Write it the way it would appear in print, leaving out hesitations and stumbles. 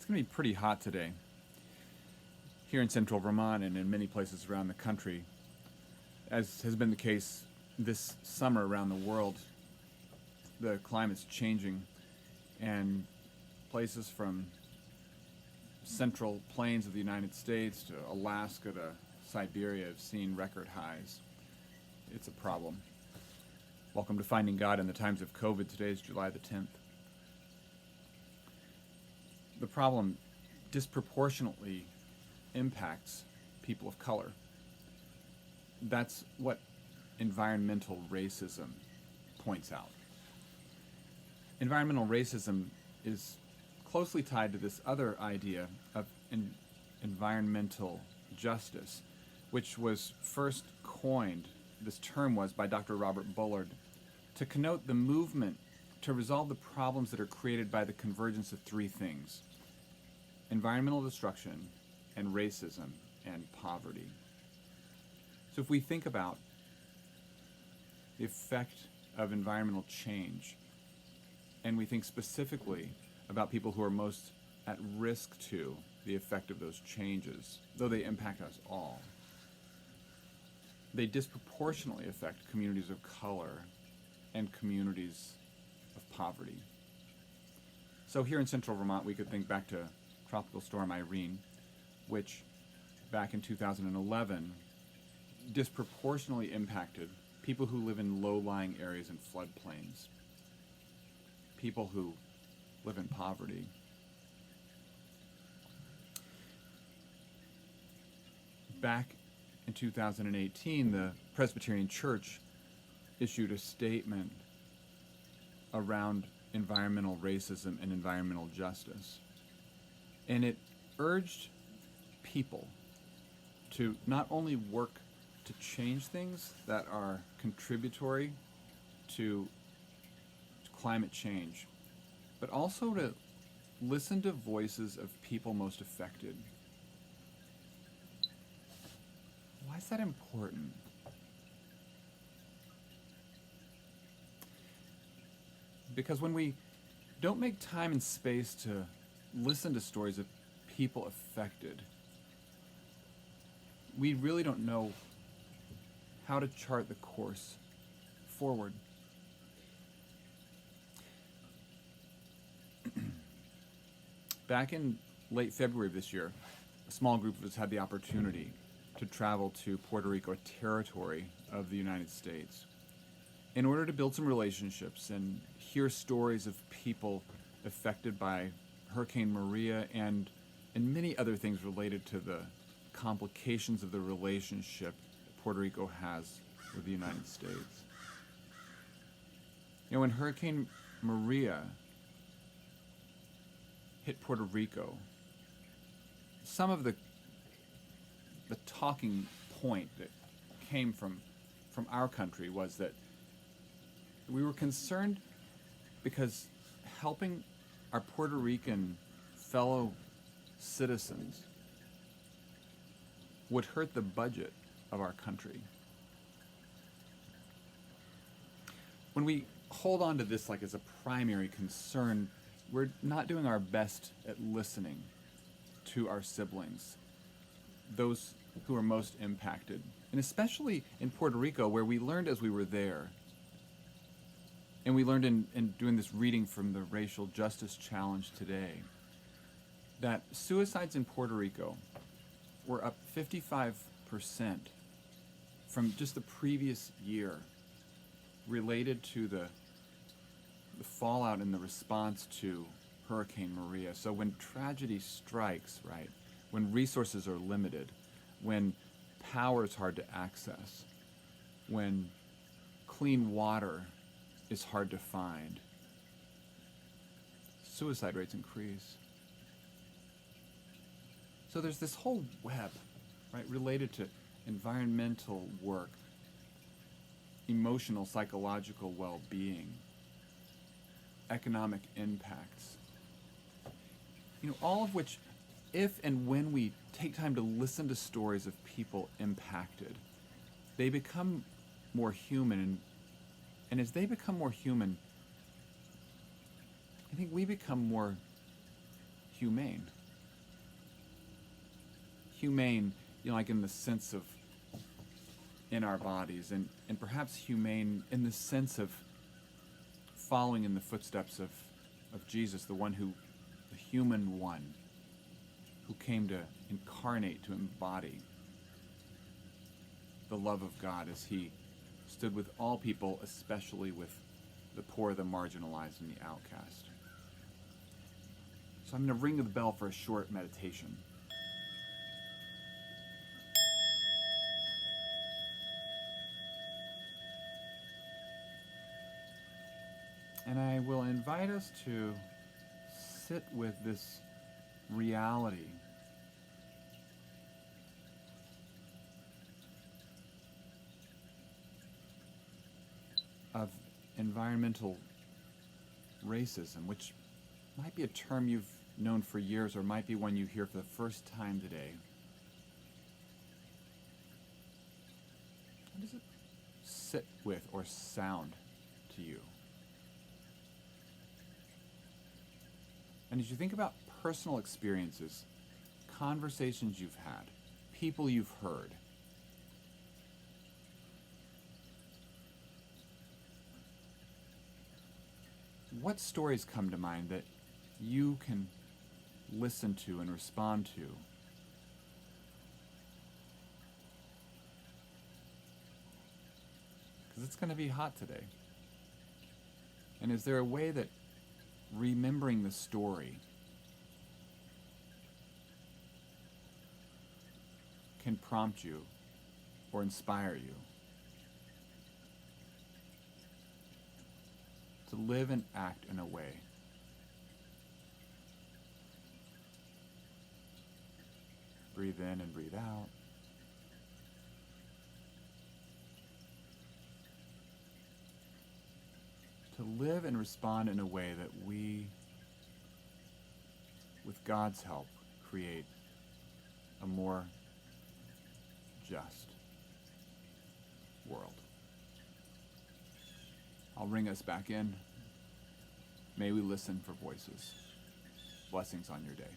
It's going to be pretty hot today here in central Vermont and in many places around the country. As has been the case this summer around the world, the climate's changing, and places from central plains of the United States to Alaska to Siberia have seen record highs. It's a problem. Welcome to Finding God in the Times of COVID. Today is July the 10th. The problem disproportionately impacts people of color. That's what environmental racism points out. Environmental racism is closely tied to this other idea of environmental justice, which was first coined, this term was, by Dr. Robert Bullard, to connote the movement to resolve the problems that are created by the convergence of three things: environmental destruction and racism and poverty. So if we think about the effect of environmental change, and we think specifically about people who are most at risk to the effect of those changes, though they impact us all, they disproportionately affect communities of color and communities of poverty. So here in central Vermont, we could think back to Tropical Storm Irene, which back in 2011 disproportionately impacted people who live in low-lying areas and floodplains, people who live in poverty. Back in 2018, the Presbyterian Church issued a statement around environmental racism and environmental justice. And it urged people to not only work to change things that are contributory to climate change, but also to listen to voices of people most affected. Why is that important? Because when we don't make time and space to listen to stories of people affected, we really don't know how to chart the course forward. Back in late February of this year, a small group of us had the opportunity to travel to Puerto Rico, a territory of the United States, in order to build some relationships and hear stories of people affected by Hurricane Maria and many other things related to the complications of the relationship that Puerto Rico has with the United States. You know, when Hurricane Maria hit Puerto Rico, some of the talking point that came from our country was that we were concerned because helping our Puerto Rican fellow citizens would hurt the budget of our country. When we hold on to this like as a primary concern, we're not doing our best at listening to our siblings, those who are most impacted. And especially in Puerto Rico, where we learned as we were there, and we learned in doing this reading from the Racial Justice Challenge today, that suicides in Puerto Rico were up 55% from just the previous year, related to the fallout and the response to Hurricane Maria. So when tragedy strikes, right, when resources are limited, when power is hard to access, when clean water is hard to find, suicide rates increase. So there's this whole web, right, related to environmental work, emotional, psychological well-being, economic impacts. You know, all of which, if and when we take time to listen to stories of people impacted, they become more human. And as they become more human, I think we become more humane. Humane, like in the sense of in our bodies, and perhaps humane in the sense of following in the footsteps of Jesus, the human one, who came to incarnate, to embody the love of God as he stood with all people, especially with the poor, the marginalized, and the outcast. So I'm going to ring the bell for a short meditation. And I will invite us to sit with this reality of environmental racism, which might be a term you've known for years or might be one you hear for the first time today. How does it sit with or sound to you? And as you think about personal experiences, conversations you've had, people you've heard, what stories come to mind that you can listen to and respond to? Because it's going to be hot today. And is there a way that remembering the story can prompt you or inspire you to live and act in a way breathe in and breathe out, to live and respond in a way that we, with God's help, create a more just world. I'll ring us back in. May we listen for voices. Blessings on your day.